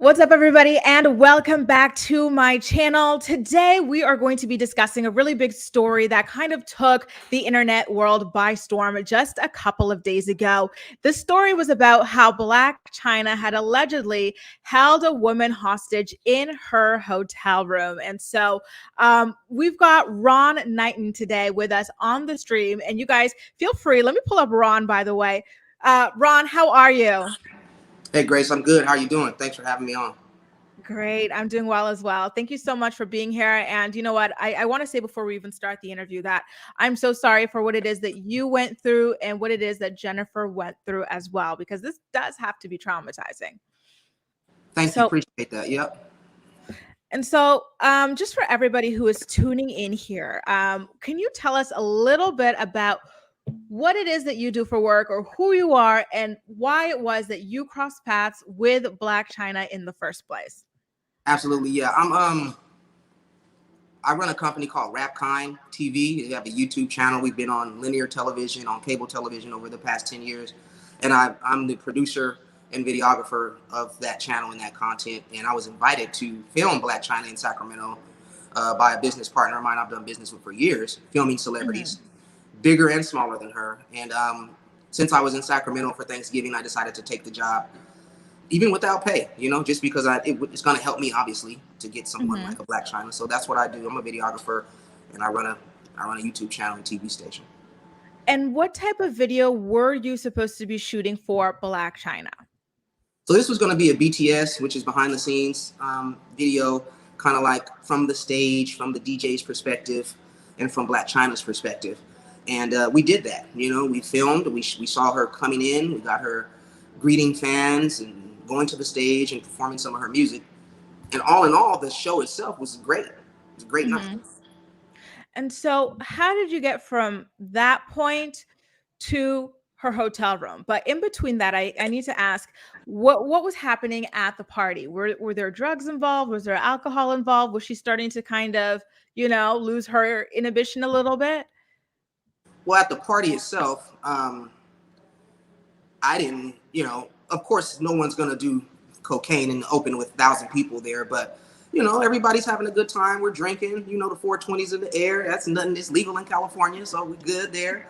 What's up, everybody, and welcome back to my channel. Today, we are going to be discussing a really big story that kind of took the internet world by storm just a couple of days ago. The story was about how Blac Chyna had allegedly held a woman hostage in her hotel room. And so we've got Ron Knighton today with us on the stream. And you guys feel free. Let me pull up Ron, by the way. Ron, how are you? Hey Grace, I'm good. How are you doing? Thanks for having me on. Great. I'm doing well as well. Thank you so much for being here. And you know what? I want to say before we even start the interview that I'm so sorry for what it is that you went through and what it is that Jennifer went through as well, because this does have to be traumatizing. Thank you. So, Appreciate that. Yep. just for everybody who is tuning in here, can you tell us a little bit about what it is that you do for work or who you are and why it was that you crossed paths with Blac Chyna in the first place? Absolutely. Yeah. I run a company called Rap Chyna TV. We have a YouTube channel. We've been on linear television, on cable television over the past 10 years. And I'm the producer and videographer of that channel and that content. And I was invited to film Blac Chyna in Sacramento by a business partner of mine I've done business with for years, filming celebrities, bigger and smaller than her. And since I was in Sacramento for Thanksgiving, I decided to take the job, even without pay, just because it's going to help me, obviously, to get someone like a Blac Chyna. So that's what I do. I'm a videographer, and I run a YouTube channel and TV station. And what type of video were you supposed to be shooting for Blac Chyna? So this was going to be a BTS, which is behind the scenes video, kind of like from the stage, from the DJ's perspective, and from Blac Chyna's perspective. And we did that. We filmed. We saw her coming in. We got her greeting fans and going to the stage and performing some of her music. And all in all, the show itself was great. It was a great night. And so how did you get from that point to her hotel room? But in between that, I need to ask, what was happening at the party? Were there drugs involved? Was there alcohol involved? Was she starting to kind of, lose her inhibition a little bit? Well, at the party itself, I didn't, of course, no one's going to do cocaine in the open with 1,000 people there, but, everybody's having a good time. We're drinking, the 420s in the air. That's nothing that's legal in California, so we're good there.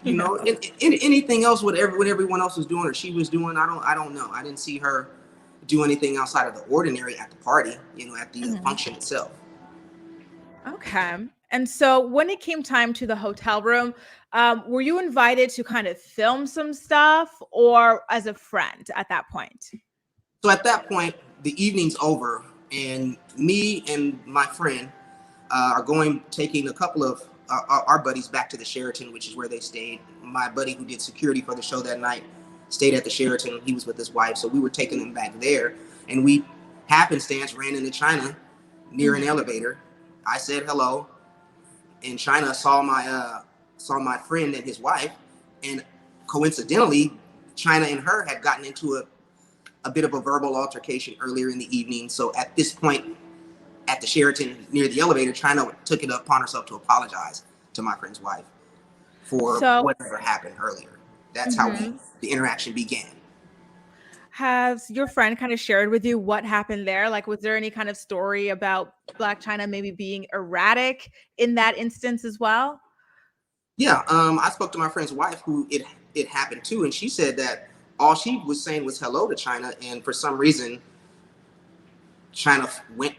Anything else, what everyone else was doing or she was doing, I don't know. I didn't see her do anything outside of the ordinary at the party, at the function itself. Okay. And so when it came time to the hotel room, were you invited to kind of film some stuff or as a friend at that point? So at that point, the evening's over, and me and my friend are taking a couple of our buddies back to the Sheraton, which is where they stayed. My buddy who did security for the show that night stayed at the Sheraton. He was with his wife, so we were taking them back there, and we happenstance ran into Chyna near an elevator. I said hello, and Chyna saw my friend and his wife, and coincidentally, Chyna and her had gotten into a bit of a verbal altercation earlier in the evening. So at this point, at the Sheraton near the elevator, Chyna took it upon herself to apologize to my friend's wife for whatever happened earlier. That's how the interaction began. Has your friend kind of shared with you what happened there? Like, was there any kind of story about Blac Chyna maybe being erratic in that instance as well? Yeah, I spoke to my friend's wife who it happened to, and she said that all she was saying was hello to Chyna, and for some reason, Chyna went,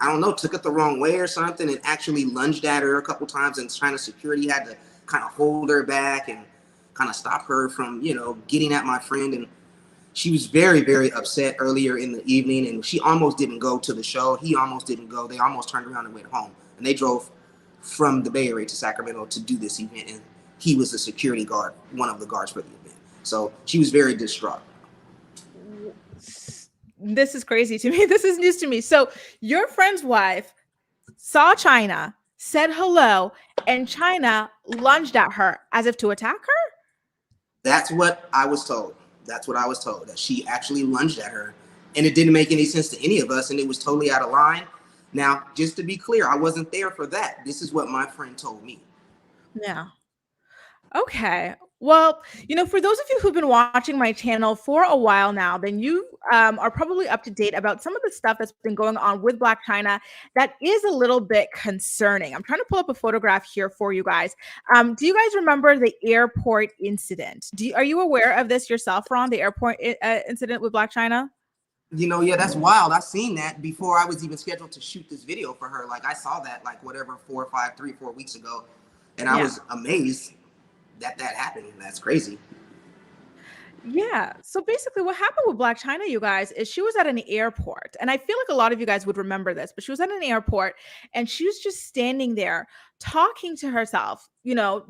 I don't know, took it the wrong way or something, and actually lunged at her a couple times, and Chyna's security had to kind of hold her back and kind of stop her from, getting at my friend. And she was very, very upset earlier in the evening, and she almost didn't go to the show. He almost didn't go. They almost turned around and went home, and they drove from the Bay Area to Sacramento to do this event, and he was the security guard, one of the guards for the event. So she was very distraught. This is crazy to me. This is news to me. So your friend's wife saw Chyna, said hello, and Chyna lunged at her as if to attack her? That's what I was told. That she actually lunged at her, and it didn't make any sense to any of us, and it was totally out of line. Now, just to be clear, I wasn't there for that. This is what my friend told me. Yeah. Okay. Well, for those of you who've been watching my channel for a while now, then you are probably up to date about some of the stuff that's been going on with Blac Chyna that is a little bit concerning. I'm trying to pull up a photograph here for you guys. Do you guys remember the airport incident? Are you aware of this yourself, Ron, the airport incident with Blac Chyna? Yeah, that's wild. I seen that before I was even scheduled to shoot this video for her. Like I saw that like whatever 4 weeks ago, and I was amazed that happened. That's crazy. Yeah. So basically, what happened with Blac Chyna, you guys, is she was at an airport. And I feel like a lot of you guys would remember this, but she was at an airport and she was just standing there talking to herself,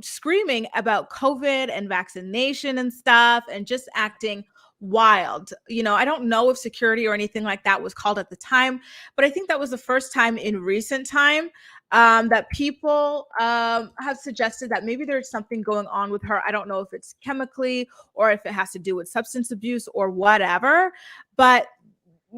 screaming about COVID and vaccination and stuff and just acting wild. I don't know if security or anything like that was called at the time, but I think that was the first time in recent time that people have suggested that maybe there's something going on with her. I don't know if it's chemically or if it has to do with substance abuse or whatever, but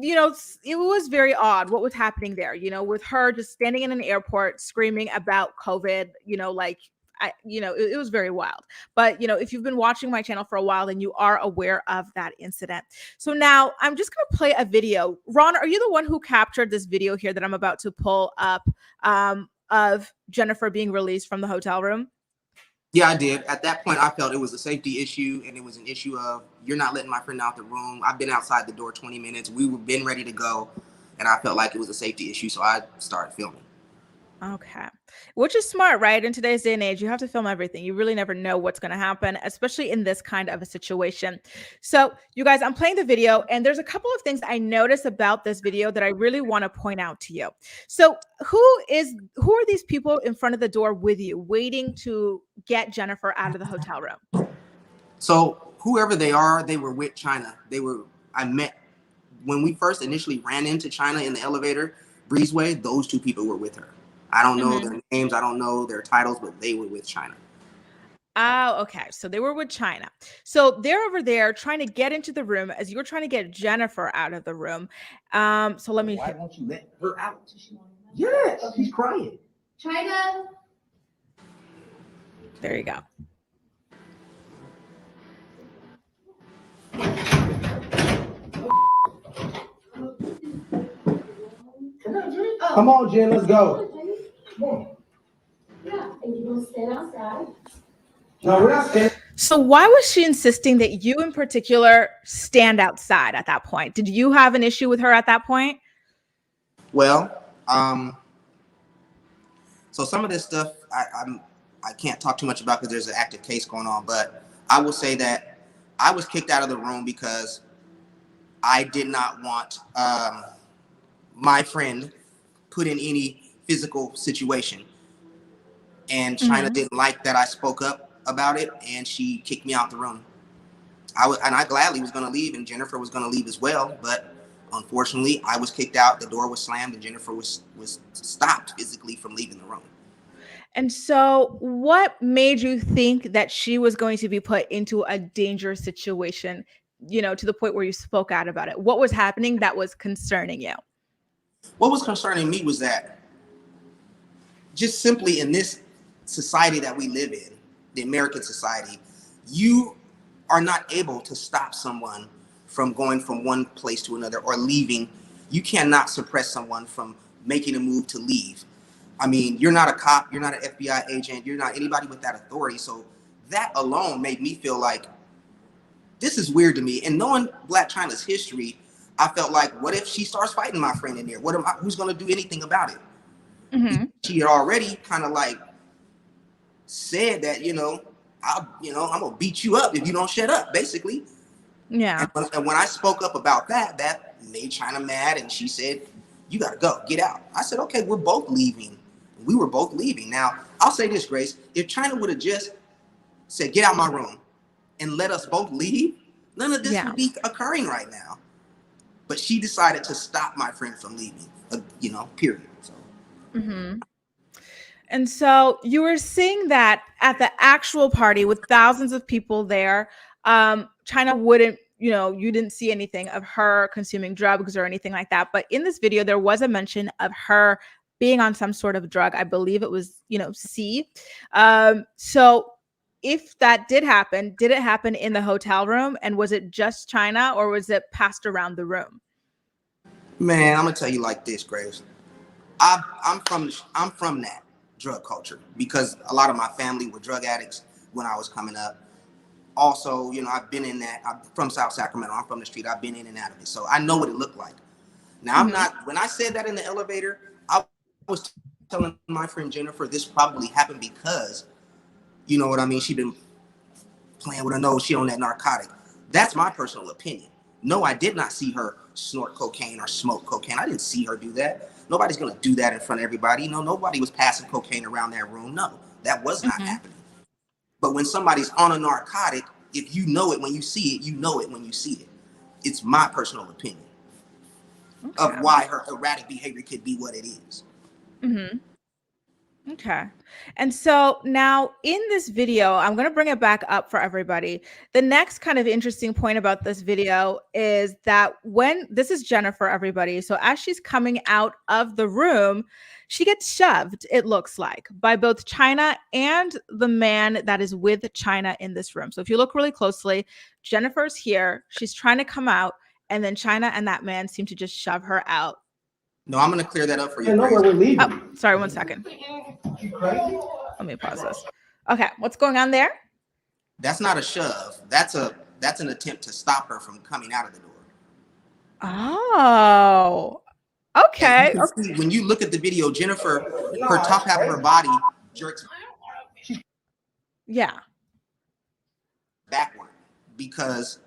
it was very odd what was happening there, with her just standing in an airport screaming about COVID, it was very wild. But, if you've been watching my channel for a while, then you are aware of that incident. So now I'm just going to play a video. Ron, are you the one who captured this video here that I'm about to pull up of Jennifer being released from the hotel room? Yeah, I did. At that point, I felt it was a safety issue, and it was an issue of you're not letting my friend out the room. I've been outside the door 20 minutes. We were been ready to go, and I felt like it was a safety issue, so I started filming. Okay. Which is smart, right? In today's day and age, you have to film everything. You really never know what's going to happen, especially in this kind of a situation. So, you guys, I'm playing the video, and there's a couple of things I noticed about this video that I really want to point out to you. So, who are these people in front of the door with you, waiting to get Jennifer out of the hotel room? So, whoever they are, they were with Chyna. I met when we first initially ran into Chyna in the elevator, breezeway. Those two people were with her. I don't know their names. I don't know their titles, but they were with Chyna. Oh, okay. So they were with Chyna. So they're over there trying to get into the room as you're trying to get Jennifer out of the room. So let me. Why won't you let her out? Yes, she's crying. Chyna. There you go. Come on, Jen, let's go. Come on. Yeah, and you're gonna stand outside. No, we're not standing. So why was she insisting that you in particular stand outside at that point? Did you have an issue with her at that point? Well, so some of this stuff I can't talk too much about because there's an active case going on, but I will say that I was kicked out of the room because I did not want my friend put in any physical situation. And Chyna didn't like that I spoke up about it, and she kicked me out the room. I gladly was going to leave, and Jennifer was going to leave as well, but unfortunately, I was kicked out. The door was slammed, and Jennifer was stopped physically from leaving the room. And so, what made you think that she was going to be put into a dangerous situation? To the point where you spoke out about it. What was happening that was concerning you? What was concerning me was that just simply in this society that we live in, the American society, you are not able to stop someone from going from one place to another or leaving. You cannot suppress someone from making a move to leave. I mean, you're not a cop, you're not an FBI agent, you're not anybody with that authority. So that alone made me feel like this is weird to me. And knowing Blac Chyna's history, I felt like, what if she starts fighting my friend in there? Who's going to do anything about it? She had already kind of like said that, I'm going to beat you up if you don't shut up, basically. Yeah. And when I spoke up about that made Chyna mad. And she said, you got to go, get out. I said, okay, we're both leaving. We were both leaving. Now, I'll say this, Grace, if Chyna would have just said, get out my room and let us both leave, none of this would be occurring right now. But she decided to stop my friend from leaving, period. So. And so you were seeing that at the actual party with thousands of people there, Chyna wouldn't, you didn't see anything of her consuming drugs or anything like that. But in this video, there was a mention of her being on some sort of drug. I believe it was, C. So if that did it happen in the hotel room? And was it just Chyna, or was it passed around the room? Man, I'm gonna tell you like this, Grace. I'm from that drug culture because a lot of my family were drug addicts when I was coming up. Also, you know, I've been in that. I'm from South Sacramento. I'm from the street. I've been in and out of it, so I know what it looked like. Now, I'm not. When I said that in the elevator, I was telling my friend Jennifer this probably happened because, you know what I mean. She been playing with her nose. She on that narcotic. That's my personal opinion. No, I did not see her snort cocaine or smoke cocaine. I didn't see her do that. Nobody's gonna do that in front of everybody. No, nobody was passing cocaine around that room. No, that was not happening. But when somebody's on a narcotic, if you know it when you see it, you know it when you see it. It's my personal opinion of why her erratic behavior could be what it is. Okay. And so now in this video, I'm going to bring it back up for everybody. The next kind of interesting point about this video is that when this is Jennifer, everybody. So as she's coming out of the room, she gets shoved, it looks like, by both Chyna and the man that is with Chyna in this room. So if you look really closely, Jennifer's here. She's trying to come out, and then Chyna and that man seem to just shove her out. No, I'm going to clear that up for you. I know where we're leaving. Oh, sorry, 1 second. Let me pause this. Okay, what's going on there? That's not a shove. That's an attempt to stop her from coming out of the door. Oh, okay. You see, when you look at the video, Jennifer, her top half of her body jerks backward because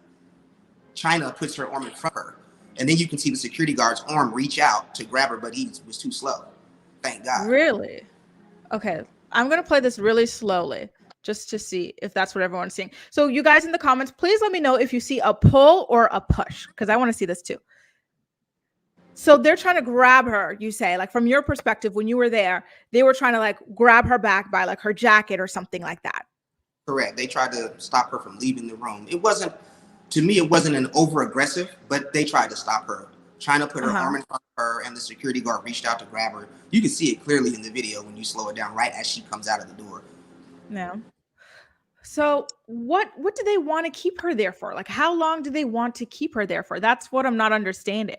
Chyna puts her arm in front of her. And then you can see the security guard's arm reach out to grab her, but he was too slow. Thank God. Really? Okay. I'm going to play this really slowly just to see if that's what everyone's seeing. So you guys in the comments, please let me know if you see a pull or a push, because I want to see this too. So they're trying to grab her, you say, like from your perspective, when you were there, they were trying to like grab her back by like her jacket or something like that. Correct. They tried to stop her from leaving the room. It wasn't, to me, it wasn't an over aggressive, but they tried to stop her. Trying to put her arm in front of her, and the security guard reached out to grab her. You can see it clearly in the video when you slow it down right as she comes out of the door. Yeah. So what do they want to keep her there for? Like, how long do they want to keep her there for? That's what I'm not understanding.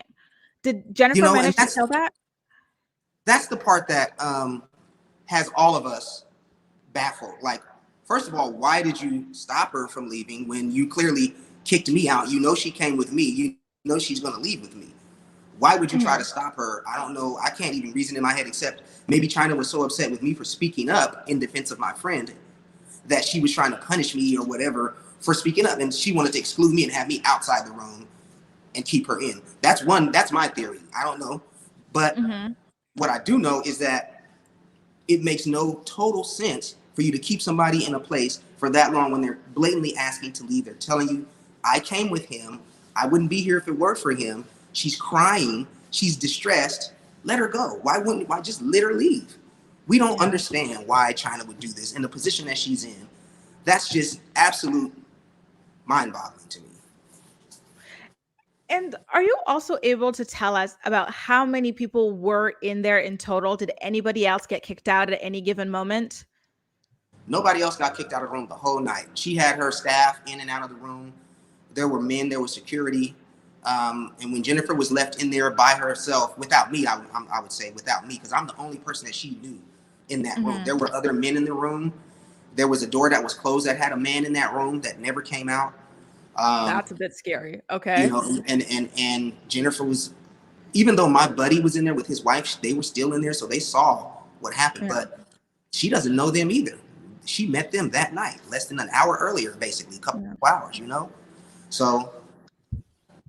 Did Jennifer manage to tell that? That's the part that has all of us baffled. Like, first of all, why did you stop her from leaving when you clearly kicked me out? You know she came with me. You know she's going to leave with me. Why would you try to stop her? I don't know. I can't even reason in my head except maybe Chyna was so upset with me for speaking up in defense of my friend that she was trying to punish me or whatever for speaking up. And she wanted to exclude me and have me outside the room and keep her in. That's my theory. I don't know. But what I do know is that it makes no total sense for you to keep somebody in a place for that long when they're blatantly asking to leave. They're telling you, I came with him. I wouldn't be here if it weren't for him. She's crying. She's distressed. Let her go. Why just let her leave? We don't understand why Chyna would do this in the position that she's in. That's just absolute mind-boggling to me. And are you also able to tell us about how many people were in there in total? Did anybody else get kicked out at any given moment? Nobody else got kicked out of the room the whole night. She had her staff in and out of the room. There were men, there was security. And when Jennifer was left in there by herself, without me, I would say without me, because I'm the only person that she knew in that room. There were other men in the room. There was a door that was closed that had a man in that room that never came out. That's a bit scary. Okay. You know, and Jennifer was, even though my buddy was in there with his wife, they were still in there, so they saw what happened. But she doesn't know them either. She met them that night, less than an hour earlier, basically, a couple of hours, you know? So,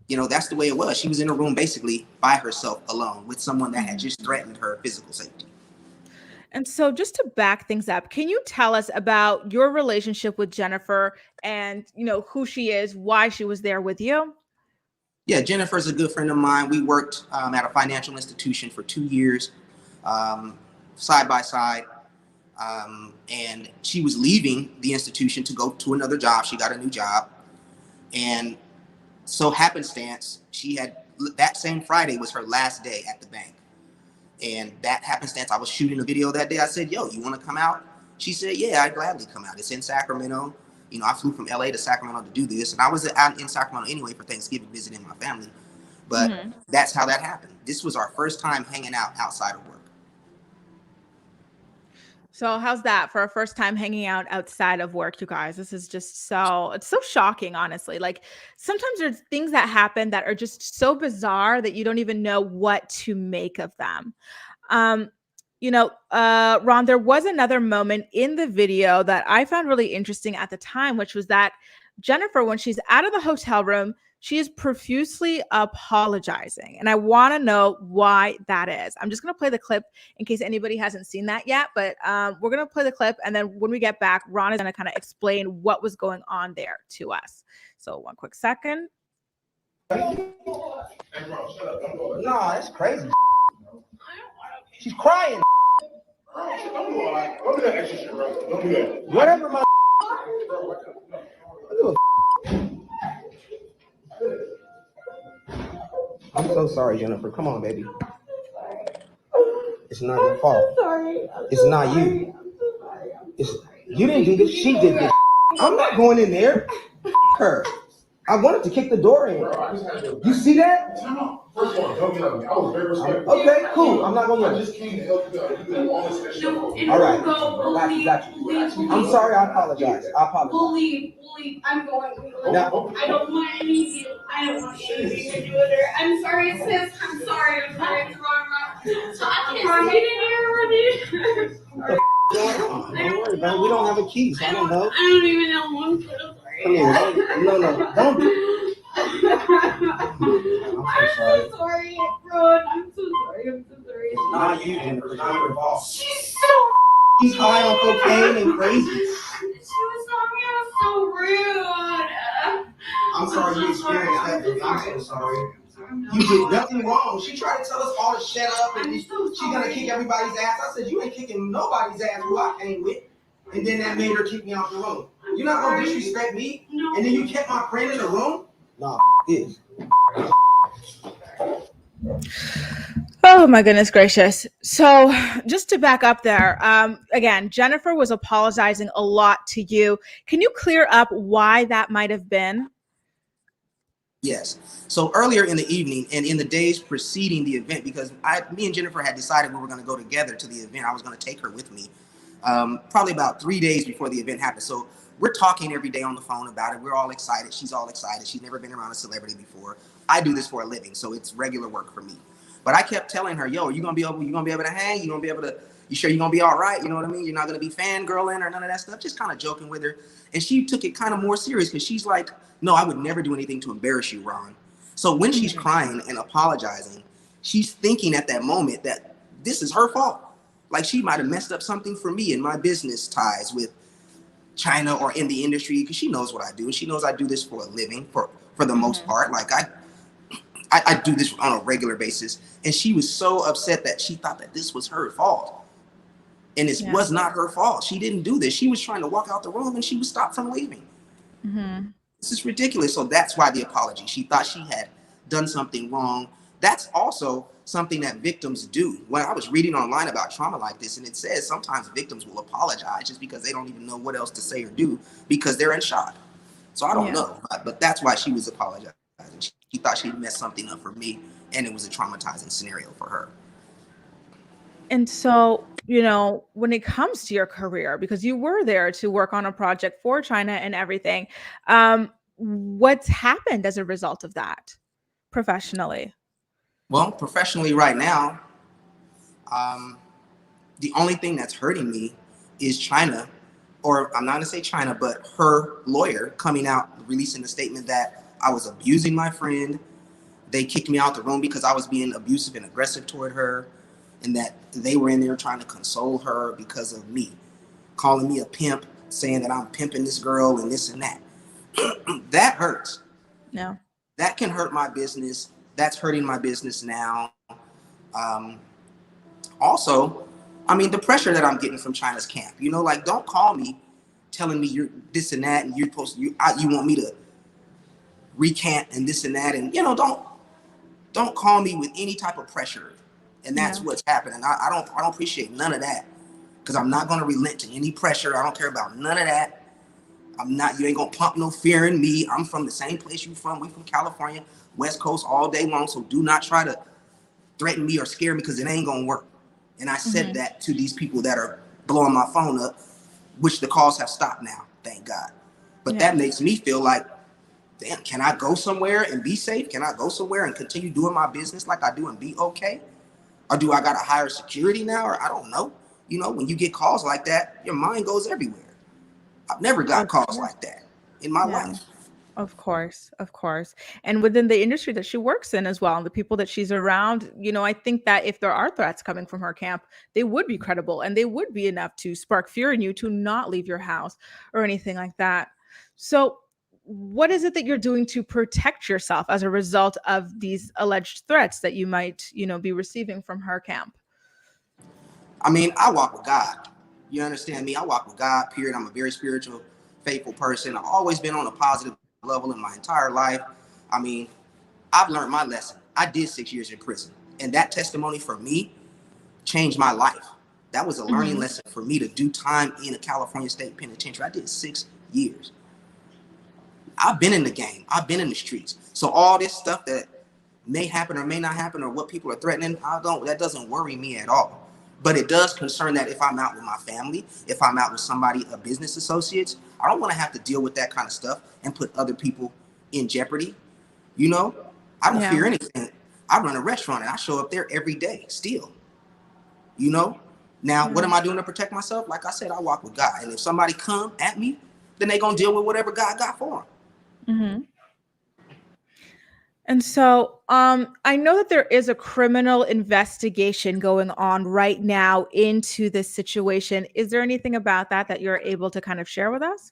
you know, that's the way it was. She was in a room basically by herself alone with someone that had just threatened her physical safety. And so just to back things up, can you tell us about your relationship with Jennifer and, you know, who she is, why she was there with you? Yeah, Jennifer's a good friend of mine. We worked at a financial institution for 2 years, side by side. And she was leaving the institution to go to another job. She got a new job. And so happenstance, that same Friday was her last day at the bank. And that happenstance, I was shooting a video that day. I said, yo, you want to come out? She said, yeah, I'd gladly come out. It's in Sacramento. You know, I flew from LA to Sacramento to do this. And I was out in Sacramento anyway for Thanksgiving, visiting my family. But that's how that happened. This was our first time hanging out outside of work. So how's that for a first time hanging out outside of work, you guys? This is just it's so shocking, honestly. Like sometimes there's things that happen that are just so bizarre that you don't even know what to make of them. Um, Ron, there was another moment in the video that I found really interesting at the time, which was that Jennifer, when she's out of the hotel room, she is profusely apologizing. And I want to know why that is. I'm just going to play the clip in case anybody hasn't seen that yet. But we're going to play the clip. And then when we get back, Ron is going to kind of explain what was going on there to us. So one quick second. Nah, that's crazy. She's crying. Whatever, my. I'm so sorry, Jennifer. Come on, baby. It's not your fault. It's not you. You didn't do this. She did this. I'm not going in there. Her. I wanted to kick the door in. You see that? First of all, don't get me. I was very respectful. Okay, cool. I'm not going to I just came to help you out. You did all this shit. All right. Got you. I'm sorry. I apologize. We'll leave. I'm going. No. I don't want any of you. I don't want anything to do with her. I'm sorry, sis. I'm sorry. It's wrong. So I can't Don't worry about it. We don't have a key, so I don't know. I don't even know one foot. Come here. No. Don't do it. I'm so sorry. Ron. I'm so sorry. It's not you, Jennifer. It's not your fault. She's so. He's high on cocaine and crazy. She was so rude. I'm sorry you experienced that, baby. I'm so sorry. You did nothing wrong. She tried to tell us all to shut up and she's gonna kick everybody's ass. I said, you ain't kicking nobody's ass who I came with. And then that made her kick me out the room. You're not gonna disrespect me? And then you kept my friend in the room? Nah, this. Oh my goodness gracious. So just to back up there, again, Jennifer was apologizing a lot to you. Can you clear up why that might have been? Yes. So earlier in the evening and in the days preceding the event, because me and Jennifer had decided we were going to go together to the event. I was going to take her with me probably about 3 days before the event happened. So we're talking every day on the phone about it. We're all excited. She's all excited. She's never been around a celebrity before. I do this for a living, so it's regular work for me. But I kept telling her, yo, you gonna be able to hang? You gonna be able to? You sure you're gonna be all right? You know what I mean? You're not gonna be fangirling or none of that stuff. Just kind of joking with her, and she took it kind of more serious because she's like, no, I would never do anything to embarrass you, Ron. So when she's crying and apologizing, she's thinking at that moment that this is her fault. Like she might have messed up something for me in my business ties with Chyna or in the industry, because she knows what I do. And she knows I do this for a living for the most part. Like I do this on a regular basis. And she was so upset that she thought that this was her fault. And it was not her fault. She didn't do this. She was trying to walk out the room and she was stopped from leaving. This is ridiculous. So that's why the apology. She thought she had done something wrong. That's also something that victims do. When I was reading online about trauma like this, and it says sometimes victims will apologize just because they don't even know what else to say or do because they're in shock. So I don't know, but that's why she was apologizing. She thought she'd messed something up for me, and it was a traumatizing scenario for her. And so, you know, when it comes to your career, because you were there to work on a project for Chyna and everything, what's happened as a result of that professionally? Well, professionally right now, the only thing that's hurting me is Chyna, or I'm not gonna say Chyna, but her lawyer coming out, releasing a statement that I was abusing my friend. They kicked me out the room because I was being abusive and aggressive toward her, and that they were in there trying to console her because of me, calling me a pimp, saying that I'm pimping this girl and this and that. That hurts. No. That can hurt my business. That's hurting my business now. Also, I mean, the pressure that I'm getting from Chyna's camp, you know, like, don't call me telling me you're this and that and you're supposed to, you want me to recant and this and that. And, you know, don't call me with any type of pressure. And that's what's happening. I don't appreciate none of that. because I'm not going to relent to any pressure. I don't care about none of that. You ain't going to pump no fear in me. I'm from the same place you from. We from California, West Coast all day long. So do not try to threaten me or scare me, because it ain't going to work. And I said that to these people that are blowing my phone up, which the calls have stopped now, thank God. But that makes me feel like, damn, can I go somewhere and be safe? Can I go somewhere and continue doing my business like I do and be okay? Or do I got to hire security now? Or I don't know. You know, when you get calls like that, your mind goes everywhere. I've never got calls like that in my life. Of course, of course. And within the industry that she works in as well, and the people that she's around, I think that if there are threats coming from her camp, they would be credible and they would be enough to spark fear in you to not leave your house or anything like that. So, what is it that you're doing to protect yourself as a result of these alleged threats that you might, be receiving from her camp? I mean, I walk with God. You understand me? I walk with God, period. I'm a very spiritual, faithful person. I've always been on a positive level in my entire life. I mean, I've learned my lesson. I did 6 years in prison, and that testimony for me changed my life. That was a learning lesson for me to do time in a California State Penitentiary. I did 6 years. I've been in the game. I've been in the streets. So all this stuff that may happen or may not happen, or what people are threatening, that doesn't worry me at all. But it does concern that if I'm out with my family, if I'm out with somebody, a business associates, I don't want to have to deal with that kind of stuff and put other people in jeopardy. I don't fear anything. I run a restaurant and I show up there every day still. Now, what am I doing to protect myself? Like I said, I walk with God. And if somebody come at me, then they're going to deal with whatever God got for them. And so I know that there is a criminal investigation going on right now into this situation. Is there anything about that you're able to kind of share with us?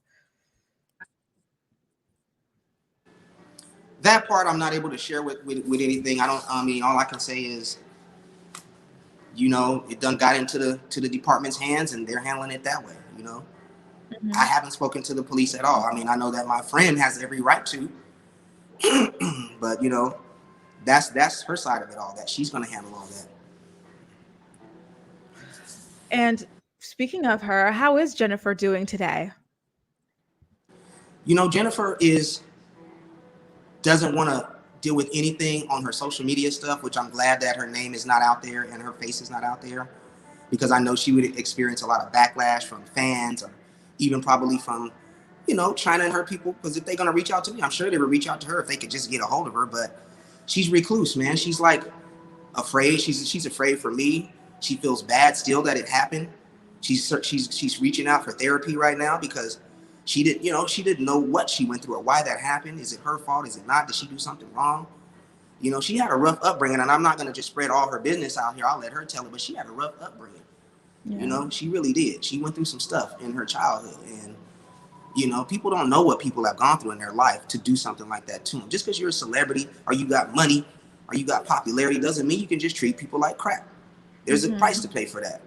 That part I'm not able to share with anything. All I can say is, it done got into the department's hands and they're handling it that way. I haven't spoken to the police at all. I mean, I know that my friend has every right to, but that's her side of it all, that she's going to handle all that. And speaking of her, how is Jennifer doing today? Jennifer doesn't want to deal with anything on her social media stuff, which I'm glad that her name is not out there and her face is not out there, because I know she would experience a lot of backlash from fans, or even probably from, Chyna and her people, because if they're going to reach out to me, I'm sure they would reach out to her if they could just get a hold of her. But she's recluse, man. She's like afraid. She's afraid for me. She feels bad still that it happened. She's reaching out for therapy right now because she didn't know what she went through or why that happened. Is it her fault? Is it not? Did she do something wrong? She had a rough upbringing, and I'm not going to just spread all her business out here. I'll let her tell it, but she had a rough upbringing. She really did. She went through some stuff in her childhood, and people don't know what people have gone through in their life to do something like that to them. Just because you're a celebrity or you got money or you got popularity doesn't mean you can just treat people like crap. There's a price to pay for that.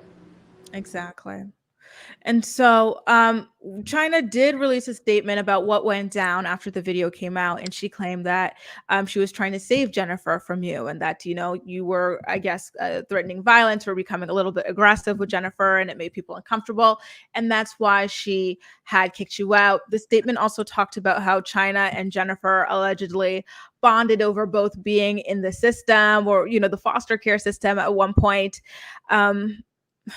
Exactly. And so Chyna did release a statement about what went down after the video came out. And she claimed that she was trying to save Jennifer from you, and that, you were, I guess, threatening violence or becoming a little bit aggressive with Jennifer, and it made people uncomfortable. And that's why she had kicked you out. The statement also talked about how Chyna and Jennifer allegedly bonded over both being in the system, or, the foster care system at one point.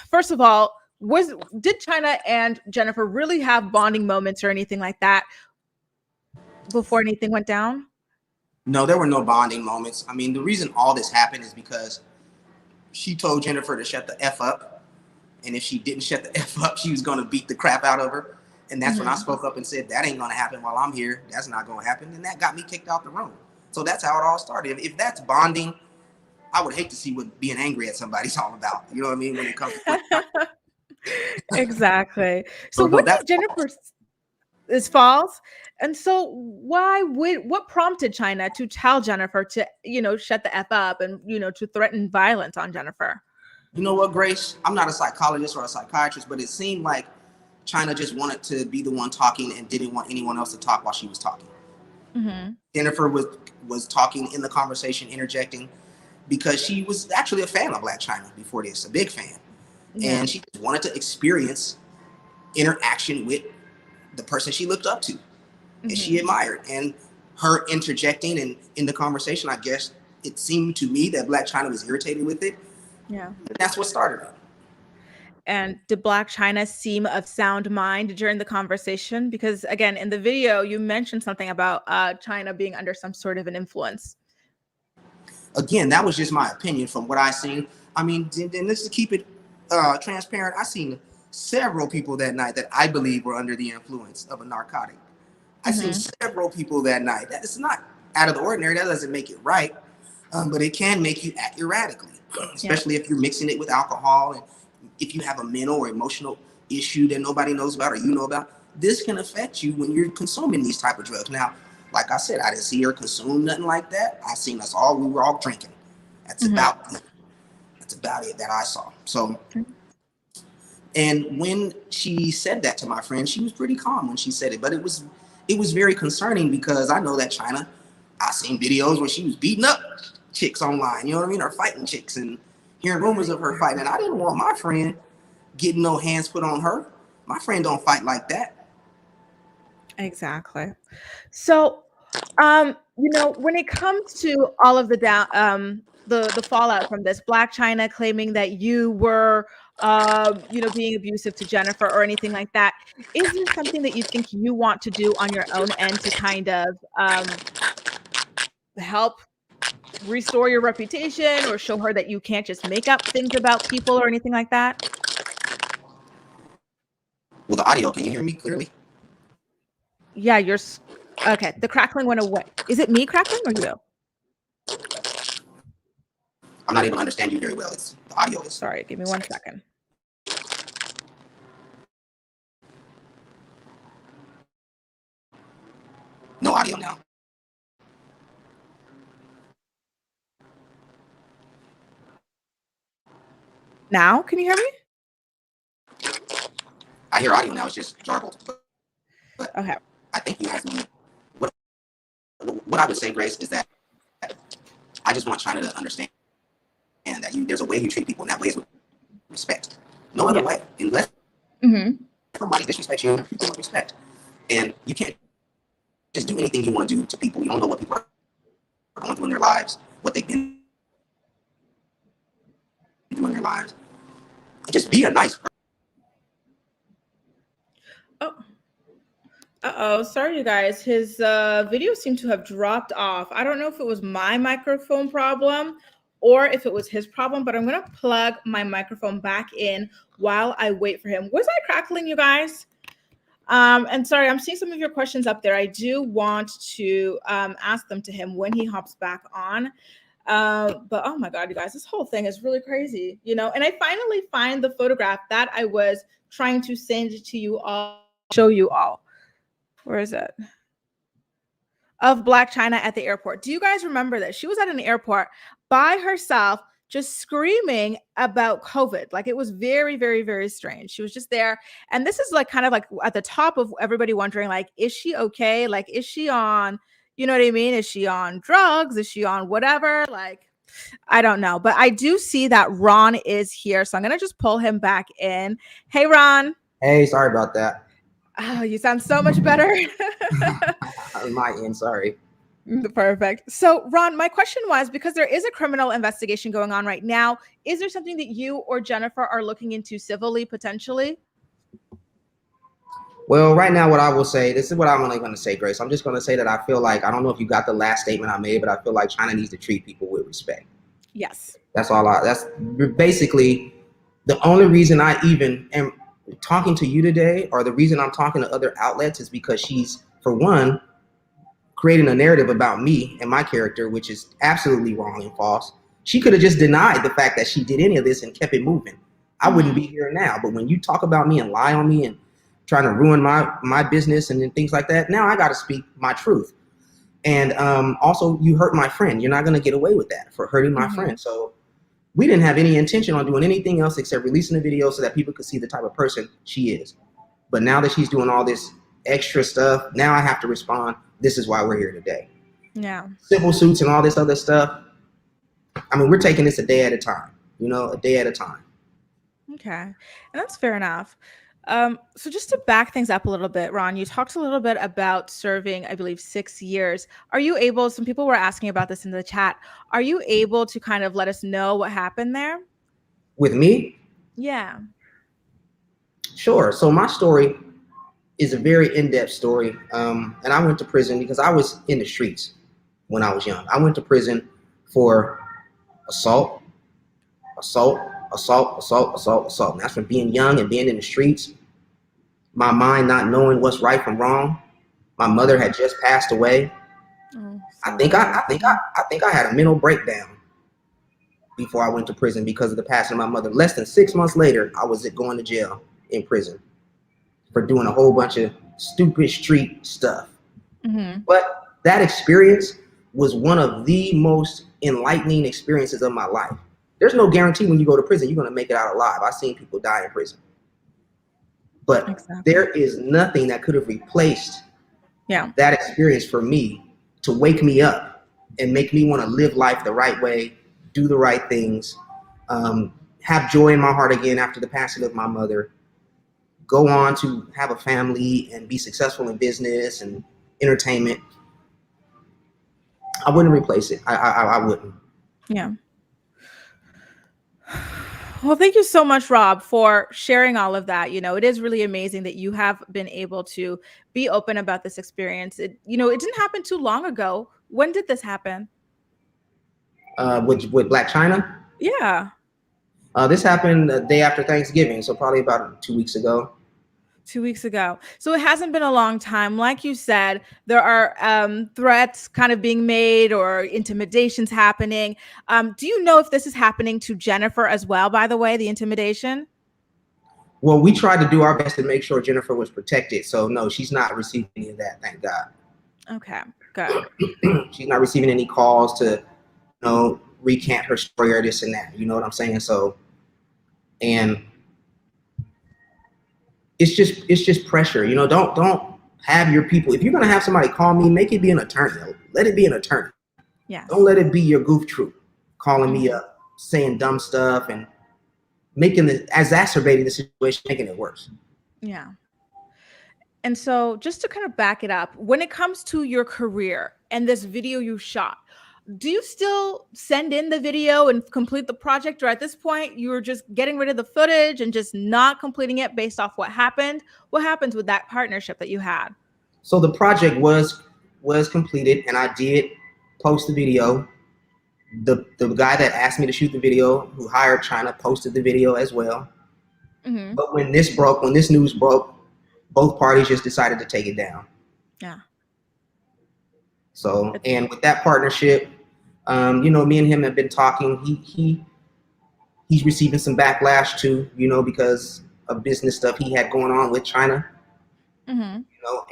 First of all, did Chyna and Jennifer really have bonding moments or anything like that before anything went down? No, there were no bonding moments. I mean, the reason all this happened is because she told Jennifer to shut the F up. And if she didn't shut the F up, she was going to beat the crap out of her. And that's when I spoke up and said, that ain't going to happen while I'm here. That's not going to happen. And that got me kicked out the room. So that's how it all started. If that's bonding, I would hate to see what being angry at somebody's all about. You know what I mean? When it comes to Exactly. So what did Jennifer is false? And so what prompted Chyna to tell Jennifer to, shut the F up and, to threaten violence on Jennifer? You know what, Grace? I'm not a psychologist or a psychiatrist, but it seemed like Chyna just wanted to be the one talking and didn't want anyone else to talk while she was talking. Jennifer was talking in the conversation, interjecting, because she was actually a fan of Blac Chyna before this, a big fan. Yeah. and she just wanted to experience interaction with the person she looked up to and she admired. And her interjecting and in the conversation, I guess it seemed to me that Blac Chyna was irritated with it. Yeah. And that's what started it. And did Blac Chyna seem of sound mind during the conversation? Because again, in the video, you mentioned something about Chyna being under some sort of an influence. Again, that was just my opinion from what I seen. I mean, and let's just keep it transparent. I seen several people that night that I believe were under the influence of a narcotic. I seen several people that night. That is not out of the ordinary. That doesn't make it right, but it can make you act erratically, especially if you're mixing it with alcohol and if you have a mental or emotional issue that nobody knows about or you know about. This can affect you when you're consuming these type of drugs. Now, like I said, I didn't see her consume nothing like that. I seen us all. We were all drinking. That's about it. That's about it that I saw. So. And when she said that to my friend, she was pretty calm when she said it, but it was very concerning because I know that Chyna, I seen videos where she was beating up chicks online, you know what I mean, or fighting chicks and hearing rumors of her fighting. And I didn't want my friend getting no hands put on her. My friend don't fight like that. Exactly. So, you know, when it comes to all of the the fallout from this, Blac Chyna claiming that you were, you know, being abusive to Jennifer or anything like that, is there something that you think you want to do on your own end to kind of help restore your reputation or show her that you can't just make up things about people or anything like that? Well, the audio, can you hear me clearly? Yeah, you're okay. The crackling went away. Is it me crackling or you? I'm not able to understand you very well. It's the audio is. Sorry, give me 1 second. No audio now. Now, can you hear me? I hear audio now. It's just garbled. But Okay. I think you asked me what I would say, Grace, is that I just want Chyna to understand that there's a way you treat people, and that way is with respect. No other way. Unless somebody disrespects you, people don't respect. And you can't just do anything you want to do to people. You don't know what people are going through in their lives, what they've been through in their lives. Just be a nice person. Uh-oh, sorry you guys. His video seemed to have dropped off. I don't know if it was my microphone problem or if it was his problem, but I'm gonna plug my microphone back in while I wait for him. Was I crackling, you guys? And sorry, I'm seeing some of your questions up there. I do want to ask them to him when he hops back on. But oh my God, you guys, this whole thing is really crazy, you know? And I finally find the photograph that I was trying to send to you all, show you all. Where is it? Of Blac Chyna at the airport. Do you guys remember this? She was at an airport by herself, just screaming about COVID. Like it was very, very, very strange. She was just there. And this is like kind of like at the top of everybody wondering, like, is she okay? Like, is she on, you know what I mean? Is she on drugs? Is she on whatever? Like, I don't know. But I do see that Ron is here. So I'm going to just pull him back in. Hey, Ron. Hey, sorry about that. Oh, you sound so much better. On my end, sorry. Perfect. So, Ron, my question was, because there is a criminal investigation going on right now, is there something that you or Jennifer are looking into civilly, potentially? Well, right now, what I will say, this is what I'm only going to say, Grace. I'm just going to say that I feel like, I don't know if you got the last statement I made, but I feel like Chyna needs to treat people with respect. Yes. That's all that's basically the only reason I even am talking to you today, or the reason I'm talking to other outlets, is because she's, for one, creating a narrative about me and my character, which is absolutely wrong and false. She could have just denied the fact that she did any of this and kept it moving. I wouldn't be here now. But when you talk about me and lie on me and trying to ruin my business and things like that, now I got to speak my truth. And also, you hurt my friend. You're not going to get away with that for hurting my friend. So we didn't have any intention on doing anything else except releasing the video so that people could see the type of person she is. But now that she's doing all this extra stuff, now I have to respond. This is why we're here today. Yeah. Civil suits and all this other stuff. I mean, we're taking this a day at a time, you know, a day at a time. Okay. And that's fair enough. So just to back things up a little bit, Ron, you talked a little bit about serving, I believe, 6 years. Are you able, some people were asking about this in the chat, are you able to kind of let us know what happened there? With me, Yeah. sure. So my story is a very in-depth story. And I went to prison because I was in the streets when I was young. I went to prison for assault, assault, assault. And that's from being young and being in the streets. My mind not knowing what's right from wrong. My mother had just passed away. Oh, I so think sorry. I think I had a mental breakdown before I went to prison because of the passing of my mother. Less than 6 months later, I was going to jail in prison for doing a whole bunch of stupid street stuff. Mm-hmm. But that experience was one of the most enlightening experiences of my life. There's no guarantee when you go to prison you're going to make it out alive. I've seen people die in prison. But Exactly. there is nothing that could have replaced Yeah. that experience for me to wake me up and make me want to live life the right way, do the right things, have joy in my heart again after the passing of my mother, go on to have a family and be successful in business and entertainment. I wouldn't replace it. I wouldn't. Yeah. Well, thank you so much, Rob, for sharing all of that. It is really amazing that you have been able to be open about this experience. It didn't happen too long ago. When did this happen? With Blac Chyna, Yeah. this happened the day after Thanksgiving, so probably about 2 weeks ago. 2 weeks ago. So it hasn't been a long time. Like you said, there are threats kind of being made or intimidations happening. Do you know if this is happening to Jennifer as well, by the way, the intimidation? Well, we tried to do our best to make sure Jennifer was protected. So no, she's not receiving any of that, thank God. Okay, good. She's not receiving any calls to, recant her story or this and that. You know what I'm saying? So, and it's just pressure. Don't have your people. If you're gonna have somebody call me, make it be an attorney. Let it be an attorney. Yes. Don't let it be your goof troop calling me up, saying dumb stuff and exacerbating the situation, making it worse. Yeah. And so just to kind of back it up, when it comes to your career and this video you shot, do you still send in the video and complete the project? Or at this point, you're just getting rid of the footage and just not completing it based off what happened? What happens with that partnership that you had? So the project was completed and I did post the video. The guy that asked me to shoot the video, who hired Chyna, posted the video as well. Mm-hmm. But when this news broke, both parties just decided to take it down. Yeah. So, and with that partnership, me and him have been talking. He's receiving some backlash too, because of business stuff he had going on with Chyna. Mm-hmm.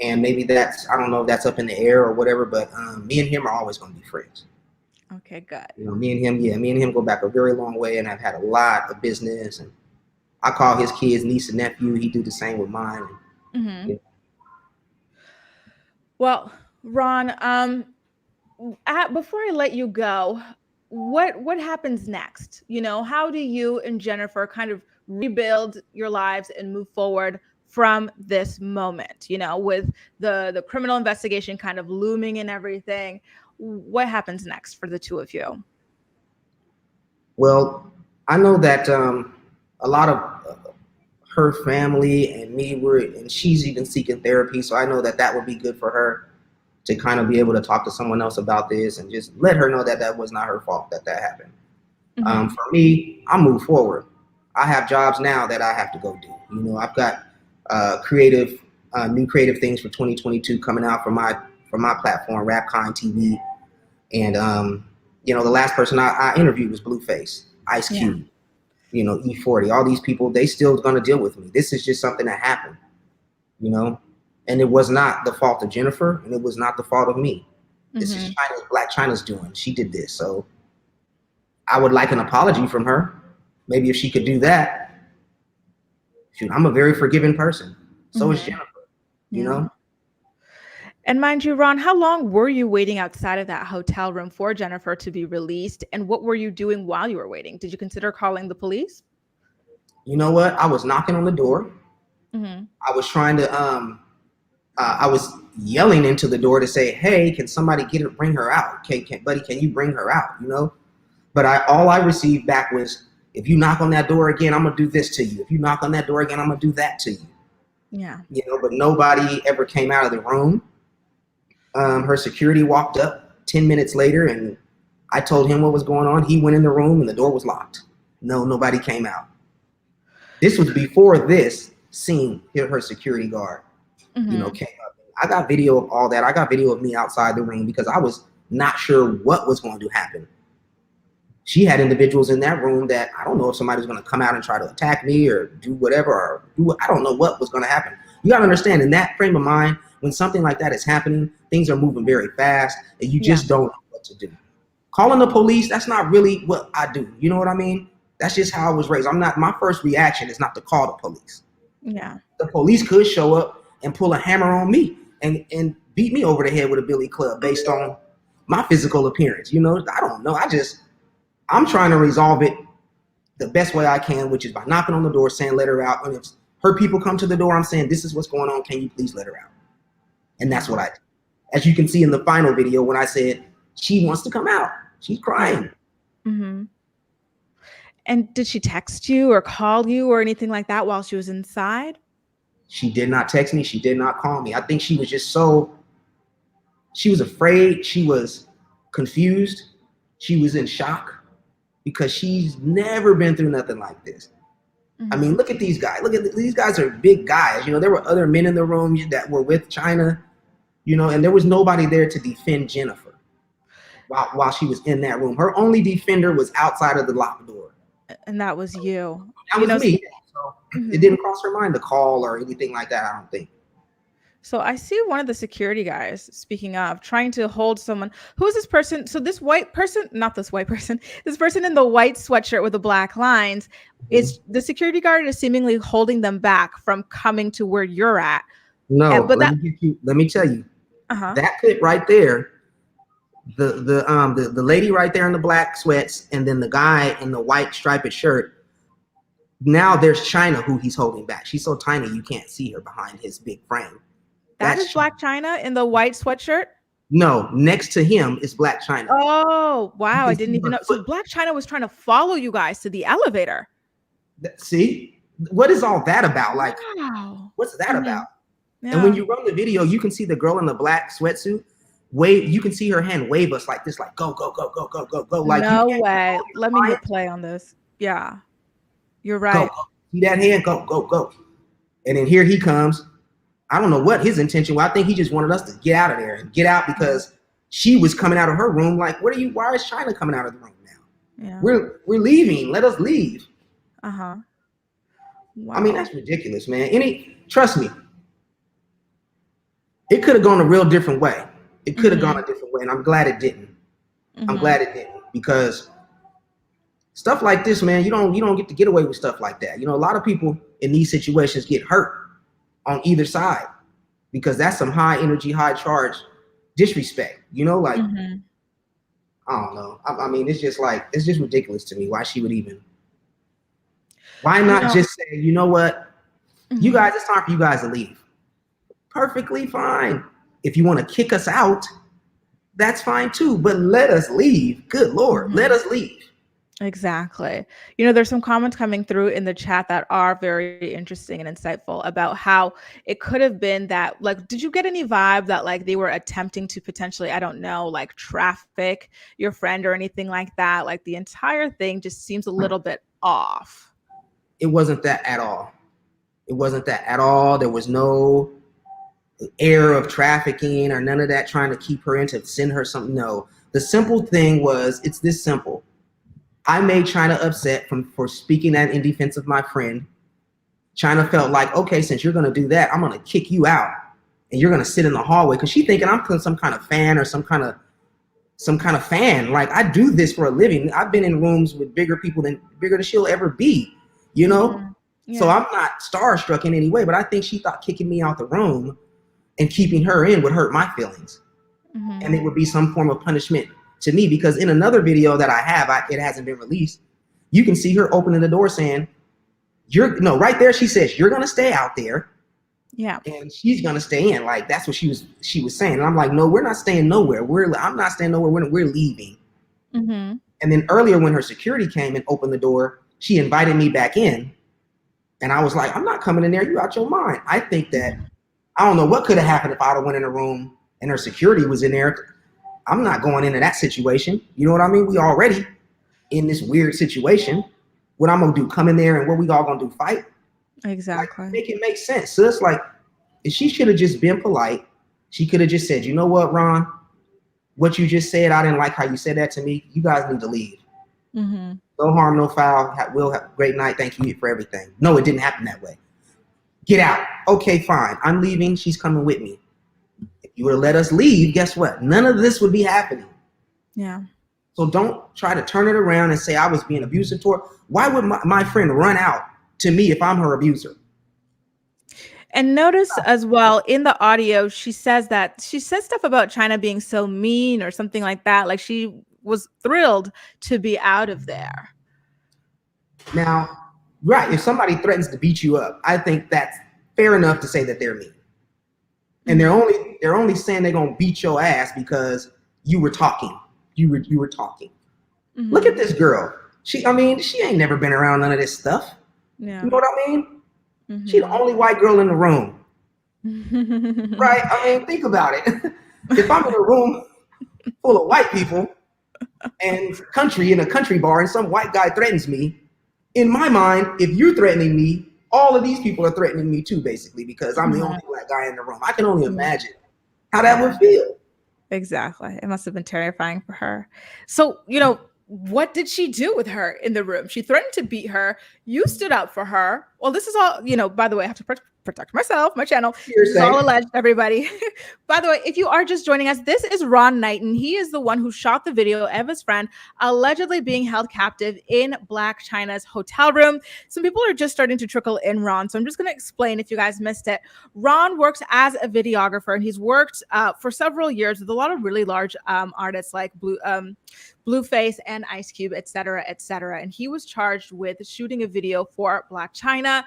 And maybe I don't know if that's up in the air or whatever, but me and him are always going to be friends. Okay, good. Me and him go back a very long way, and I've had a lot of business. And I call his kids niece and nephew. He do the same with mine. Mm-hmm. Yeah. Well, Ron, before I let you go, what happens next? How do you and Jennifer kind of rebuild your lives and move forward from this moment? With the criminal investigation kind of looming and everything, what happens next for the two of you? Well, I know that a lot of her family and me and she's even seeking therapy, so I know that would be good for her to kind of be able to talk to someone else about this and just let her know that was not her fault that happened. Mm-hmm. For me, I move forward. I have jobs now that I have to go do. I've got new creative things for 2022 coming out from my platform, Rap Kind TV. And the last person I interviewed was Blueface, Ice Cube, E40. All these people, they still gonna deal with me. This is just something that happened, and it was not the fault of Jennifer, and it was not the fault of me. Mm-hmm. This is Blac Chyna's doing. She did this, so I would like an apology from her. Maybe if she could do that. Shoot, I'm a very forgiving person. So is Jennifer, you know? And mind you, Ron, how long were you waiting outside of that hotel room for Jennifer to be released? And what were you doing while you were waiting? Did you consider calling the police? You know what? I was knocking on the door. Mm-hmm. I was trying to I was yelling into the door to say, "Hey, can somebody bring her out? Buddy, can you bring her out?" You know. But all I received back was, "If you knock on that door again, I'm gonna do this to you. If you knock on that door again, I'm gonna do that to you." Yeah. You know. But nobody ever came out of the room. Her security walked up 10 minutes later, and I told him what was going on. He went in the room, and the door was locked. No, nobody came out. This was before this scene. Her security guard, Mm-hmm. came up. I got video of all that. I got video of me outside the room because I was not sure what was going to happen. She had individuals in that room that I don't know if somebody was going to come out and try to attack me or do whatever, I don't know what was going to happen. You got to understand, in that frame of mind, when something like that is happening, things are moving very fast and you just don't know what to do. Calling the police, that's not really what I do. You know what I mean? That's just how I was raised. My first reaction is not to call the police. Yeah. The police could show up and pull a hammer on me and beat me over the head with a billy club based on my physical appearance. You know, I don't know. I'm trying to resolve it the best way I can, which is by knocking on the door, saying, "Let her out." And if her people come to the door, I'm saying, "This is what's going on. Can you please let her out?" And that's what I did. As you can see in the final video, when I said, "She wants to come out. She's crying." Mm-hmm. And did she text you or call you or anything like that while she was inside? She did not text me. She did not call me. I think she was just she was afraid. She was confused. She was in shock because she's never been through nothing like this. Mm-hmm. I mean, look at these guys. These guys are big guys. You know, there were other men in the room that were with Chyna, you know, and there was nobody there to defend Jennifer while she was in that room. Her only defender was outside of the locked door. And that was you. That was me. So it didn't cross her mind to call or anything like that, I don't think. So I see one of the security guys, speaking of, trying to hold someone. Who is this person? So this white person, not this white person, this person in the white sweatshirt with the black lines, is the security guard is seemingly holding them back from coming to where you're at. No, but let me tell you, that clip right there, the lady right there in the black sweats, and then the guy in the white striped shirt. Now there's Chyna who he's holding back. She's so tiny you can't see her behind his big frame. That's Blac Chyna in the white sweatshirt? No, next to him is Blac Chyna. Oh, wow. I didn't even know. So Blac Chyna was trying to follow you guys to the elevator. See? What is all that about? Like, what's that about? Yeah. And when you run the video, you can see the girl in the black sweatsuit wave. You can see her hand wave us like this, like, go, go, go, go, go, go, go. Like, no way. Let me hit play on this. Yeah. You're right. Go. See that hand? Go, go, go. And then here he comes. I don't know what his intention was. I think he just wanted us to get out of there and get out because she was coming out of her room. Like, why is Chyna coming out of the room now? Yeah. We're leaving. Let us leave. Wow. I mean, that's ridiculous, man. Trust me, it could have gone a real different way. It could have gone a different way, and I'm glad it didn't. I'm glad it didn't, because stuff like this, man, you don't get to get away with stuff like that. You know, a lot of people in these situations get hurt on either side because that's some high energy, high charge disrespect. You know, like I don't know. I mean, it's just ridiculous to me. Why she would even? Why not just say, you know what, you guys, it's time for you guys to leave. Perfectly fine. If you want to kick us out, that's fine too. But let us leave. Good Lord, let us leave. Exactly. You know, there's some comments coming through in the chat that are very interesting and insightful about how it could have been that, like, did you get any vibe that like they were attempting to potentially, I don't know, like traffic your friend or anything like that? Like the entire thing just seems a little bit off. It wasn't that at all. It wasn't that at all. There was no air of trafficking or none of that trying to keep her in to send her something. No, the simple thing was, it's this simple. I made Chyna upset for speaking that in defense of my friend. Chyna felt like, okay, since you're going to do that, I'm going to kick you out and you're going to sit in the hallway, because she's thinking I'm some kind of fan or some kind of fan. Like, I do this for a living. I've been in rooms with bigger than she'll ever be, you know? Yeah. So I'm not starstruck in any way, but I think she thought kicking me out the room and keeping her in would hurt my feelings. And it would be some form of punishment to me, because in another video that I have, it hasn't been released, you can see her opening the door saying, right there she says, you're gonna stay out there. Yeah. And she's gonna stay in. Like, that's what she was saying. And I'm like, no, we're not staying nowhere. I'm not staying nowhere. We're leaving. Mm-hmm. And then earlier when her security came and opened the door, she invited me back in. And I was like, I'm not coming in there. You out your mind. I think that, I don't know what could have happened if I would have went in a room and her security was in there. I'm not going into that situation. You know what I mean? We already in this weird situation. What I'm gonna do, come in there and what we all gonna do, fight? Exactly. Like, make it make sense. So it's like, if she should have just been polite, she could have just said, you know what, Ron, what you just said, I didn't like how you said that to me. You guys need to leave. Mm-hmm. No harm, no foul. We'll have a great night. Thank you for everything. No, it didn't happen that way. Get out. Okay, fine. I'm leaving. She's coming with me. If you would have let us leave, guess what? None of this would be happening. Yeah. So don't try to turn it around and say I was being abusive toward. Why would my friend run out to me if I'm her abuser? And notice as well in the audio, she says stuff about Chyna being so mean or something like that. Like she was thrilled to be out of there. Now, right, if somebody threatens to beat you up, I think that's fair enough to say that they're mean. And they're only saying they're gonna beat your ass because you were talking. You were talking. Mm-hmm. Look at this girl. She ain't never been around none of this stuff. Yeah. You know what I mean? Mm-hmm. She's the only white girl in the room. Right? I mean, think about it. If I'm in a room full of white people and in a country bar and some white guy threatens me, in my mind, if you're threatening me, all of these people are threatening me too, basically, because I'm the only black guy in the room. I can only imagine how that would feel. Exactly. It must have been terrifying for her. So, what did she do with her in the room? She threatened to beat her. You stood up for her. Well, this is all, by the way, I have to protect myself, my channel. This is all alleged, everybody. By the way, if you are just joining us, this is Ron Knighton. He is the one who shot the video of his friend allegedly being held captive in Blac Chyna's hotel room. Some people are just starting to trickle in, Ron. So I'm just going to explain if you guys missed it. Ron works as a videographer, and he's worked for several years with a lot of really large artists like Blueface and Ice Cube, et cetera, et cetera. And he was charged with shooting a video for Blac Chyna.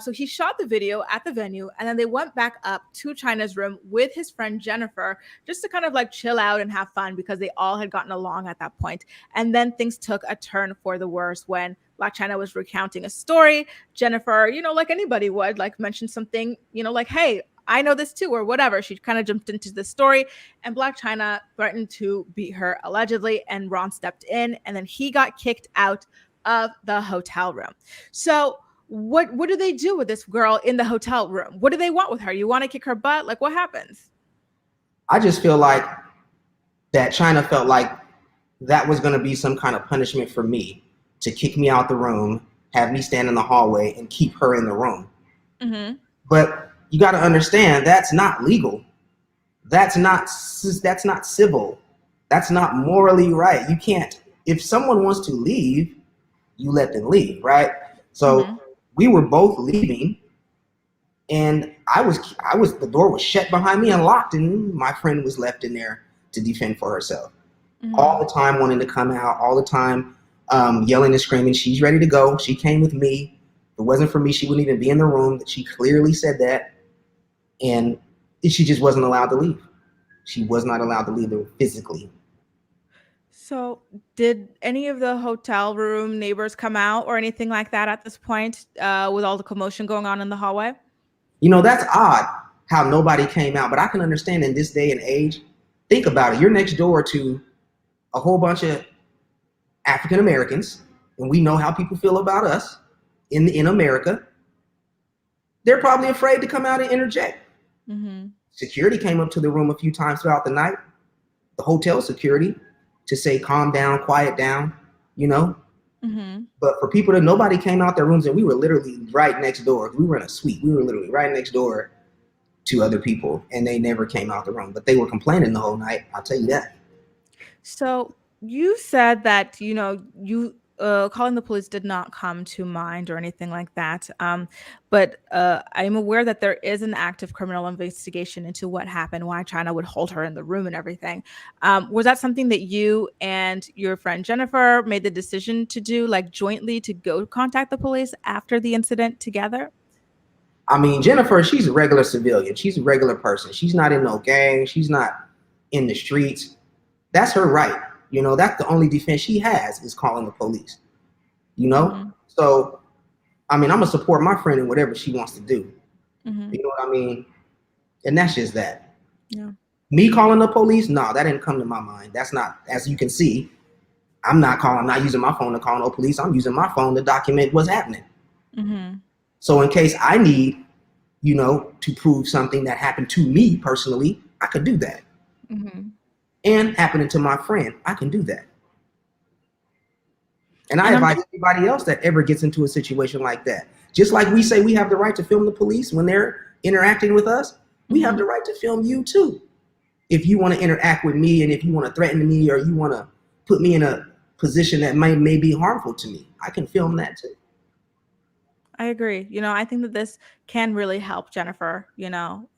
So he shot the video at the venue, and then they went back up to Chyna's room with his friend Jennifer just to kind of like chill out and have fun because they all had gotten along at that point. And then things took a turn for the worse when Blac Chyna was recounting a story. Jennifer, like anybody would, like mention something, like, hey, I know this too, or whatever. She kind of jumped into the story, and Blac Chyna threatened to beat her allegedly, and Ron stepped in, and then he got kicked out of the hotel room. So what do they do with this girl in the hotel room? What do they want with her? You want to kick her butt? Like, what happens? I just feel like that Chyna felt like that was going to be some kind of punishment for me, to kick me out the room, have me stand in the hallway, and keep her in the room. Mm-hmm. But you got to understand, that's not legal. That's not civil. That's not morally right. You can't. If someone wants to leave, you let them leave, right? So we were both leaving, and the door was shut behind me and locked, and my friend was left in there to defend for herself. All the time wanting to come out, all the time yelling and screaming. She's ready to go. She came with me. If it wasn't for me, she wouldn't even be in the room. She clearly said that. And she just wasn't allowed to leave. She was not allowed to leave there physically. So did any of the hotel room neighbors come out or anything like that at this point with all the commotion going on in the hallway? That's odd how nobody came out. But I can understand in this day and age, think about it. You're next door to a whole bunch of African Americans, and we know how people feel about us in America. They're probably afraid to come out and interject. Mm-hmm. Security came up to the room a few times throughout the night, the hotel security, to say, calm down, quiet down, Mm-hmm. But for people nobody came out their rooms, and we were literally right next door. We were in a suite. We were literally right next door to other people, and they never came out the room. But they were complaining the whole night. I'll tell you that. So you said that, you calling the police did not come to mind or anything like that. But I'm aware that there is an active criminal investigation into what happened, why Chyna would hold her in the room and everything. Was that something that you and your friend Jennifer made the decision to do, like jointly, to go contact the police after the incident together? I mean, Jennifer, she's a regular civilian. She's a regular person. She's not in no gang. She's not in the streets. That's her right. You know, that's the only defense she has is calling the police. You know? Mm-hmm. So, I mean, I'm going to support my friend in whatever she wants to do. Mm-hmm. You know what I mean? And that's just that. Yeah. Me calling the police? No, that didn't come to my mind. That's not, as you can see, I'm not using my phone to call no police. I'm using my phone to document what's happening. Mm-hmm. So in case I need, you know, to prove something that happened to me personally, I could do that. Mm-hmm. And happening to my friend, I can do that. And I advise everybody else that ever gets into a situation like that. Just like we say we have the right to film the police when they're interacting with us, we have the right to film you too. If you want to interact with me and if you want to threaten me or you want to put me in a position that may be harmful to me, I can film that too. I agree. You know, I think that this can really help Jennifer, you know,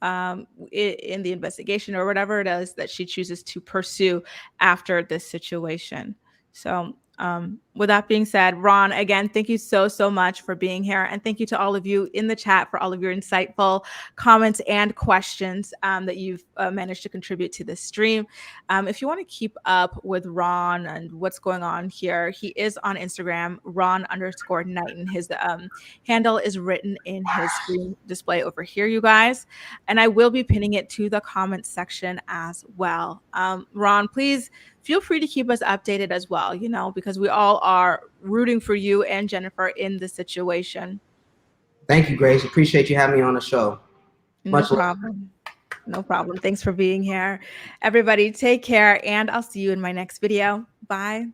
in the investigation or whatever it is that she chooses to pursue after this situation. So with that being said, Ron, again, thank you so much for being here. And thank you to all of you in the chat for all of your insightful comments and questions that you've managed to contribute to this stream. If you want to keep up with Ron and what's going on here, he is on Instagram, Ron_Knighton. His handle is written in his screen display over here, you guys. And I will be pinning it to the comments section as well. Ron, please feel free to keep us updated as well, you know, because we all are rooting for you and Jennifer in this situation. Thank you, Grace. Appreciate you having me on the show. No problem. No problem. Thanks for being here. Everybody, take care, and I'll see you in my next video. Bye.